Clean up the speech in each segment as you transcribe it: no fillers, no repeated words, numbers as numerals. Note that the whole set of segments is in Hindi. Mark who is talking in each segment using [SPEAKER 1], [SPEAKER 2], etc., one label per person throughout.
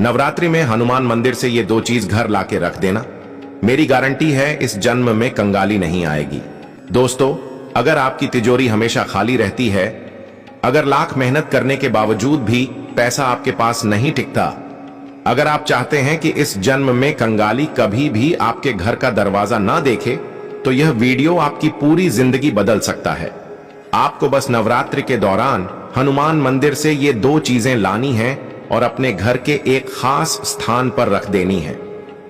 [SPEAKER 1] नवरात्रि में हनुमान मंदिर से ये दो चीज घर लाके रख देना। मेरी गारंटी है इस जन्म में कंगाली नहीं आएगी। दोस्तों, अगर आपकी तिजोरी हमेशा खाली रहती है, अगर लाख मेहनत करने के बावजूद भी पैसा आपके पास नहीं टिकता, अगर आप चाहते हैं कि इस जन्म में कंगाली कभी भी आपके घर का दरवाजा ना देखे, तो यह वीडियो आपकी पूरी जिंदगी बदल सकता है। आपको बस नवरात्रि के दौरान हनुमान मंदिर से ये दो चीजें लानी हैं और अपने घर के एक खास स्थान पर रख देनी है।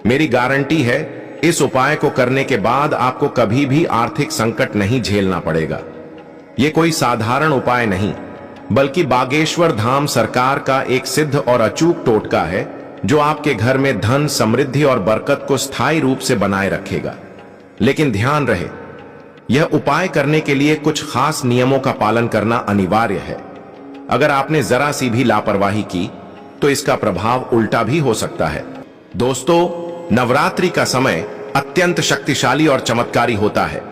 [SPEAKER 1] मेरी गारंटी है इस उपाय को करने के बाद आपको कभी भी आर्थिक संकट नहीं झेलना पड़ेगा। यह कोई साधारण उपाय नहीं, बल्कि बागेश्वर धाम सरकार का एक सिद्ध और अचूक टोटका है जो आपके घर में धन, समृद्धि और बरकत को स्थायी रूप से बनाए रखेगा। लेकिन ध्यान रहे, यह उपाय करने के लिए कुछ खास नियमों का पालन करना अनिवार्य है। अगर आपने जरा सी भी लापरवाही की तो इसका प्रभाव उल्टा भी हो सकता है। दोस्तों, नवरात्रि का समय अत्यंत शक्तिशाली और चमत्कारी होता है।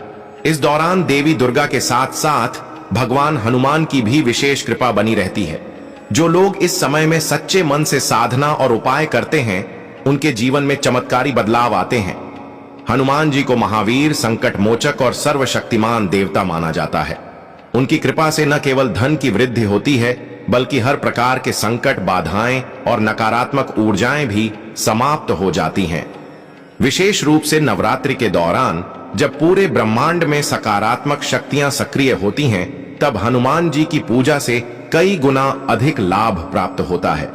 [SPEAKER 1] इस दौरान देवी दुर्गा के साथ साथ भगवान हनुमान की भी विशेष कृपा बनी रहती है। जो लोग इस समय में सच्चे मन से साधना और उपाय करते हैं, उनके जीवन में चमत्कारी बदलाव आते हैं। हनुमान जी को महावीर, संकट मोचक और सर्वशक्तिमान देवता माना जाता है। उनकी कृपा से न केवल धन की वृद्धि होती है, बल्कि हर प्रकार के संकट, बाधाएं और नकारात्मक ऊर्जाएं भी समाप्त हो जाती हैं। विशेष रूप से नवरात्रि के दौरान जब पूरे ब्रह्मांड में सकारात्मक शक्तियां सक्रिय होती हैं, तब हनुमान जी की पूजा से कई गुना अधिक लाभ प्राप्त होता है।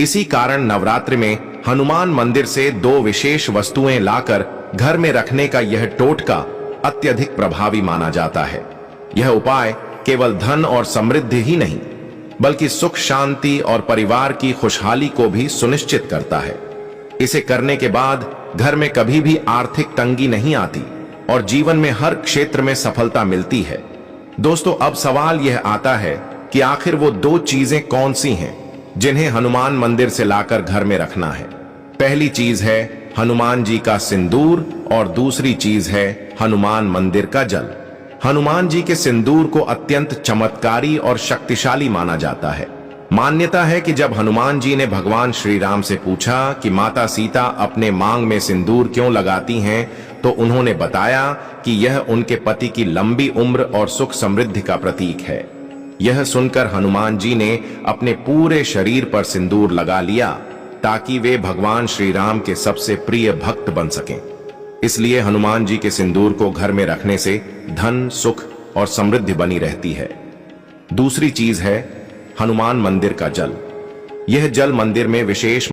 [SPEAKER 1] इसी कारण नवरात्रि में हनुमान मंदिर से दो विशेष वस्तुएं लाकर घर में रखने का यह टोटका अत्यधिक प्रभावी माना जाता है। यह उपाय केवल धन और समृद्धि ही नहीं, बल्कि सुख, शांति और परिवार की खुशहाली को भी सुनिश्चित करता है। इसे करने के बाद घर में कभी भी आर्थिक तंगी नहीं आती और जीवन में हर क्षेत्र में सफलता मिलती है। दोस्तों, अब सवाल यह आता है कि आखिर वो दो चीजें कौन सी हैं जिन्हें हनुमान मंदिर से लाकर घर में रखना है। पहली चीज है हनुमान जी का सिंदूर और दूसरी चीज है हनुमान मंदिर का जल। हनुमान जी के सिंदूर को अत्यंत चमत्कारी और शक्तिशाली माना जाता है। मान्यता है कि जब हनुमान जी ने भगवान श्री राम से पूछा कि माता सीता अपने मांग में सिंदूर क्यों लगाती हैं, तो उन्होंने बताया कि यह उनके पति की लंबी उम्र और सुख समृद्धि का प्रतीक है। यह सुनकर हनुमान जी ने अपने पूरे शरीर पर सिंदूर लगा लिया ताकि वे भगवान श्री राम के सबसे प्रिय भक्त बन सकें। इसलिए हनुमान जी के सिंदूर को घर में रखने से धन, सुख और समृद्धि बनी रहती है। दूसरी चीज है हनुमान मंदिर का जल। यह जल मंदिर में विशेष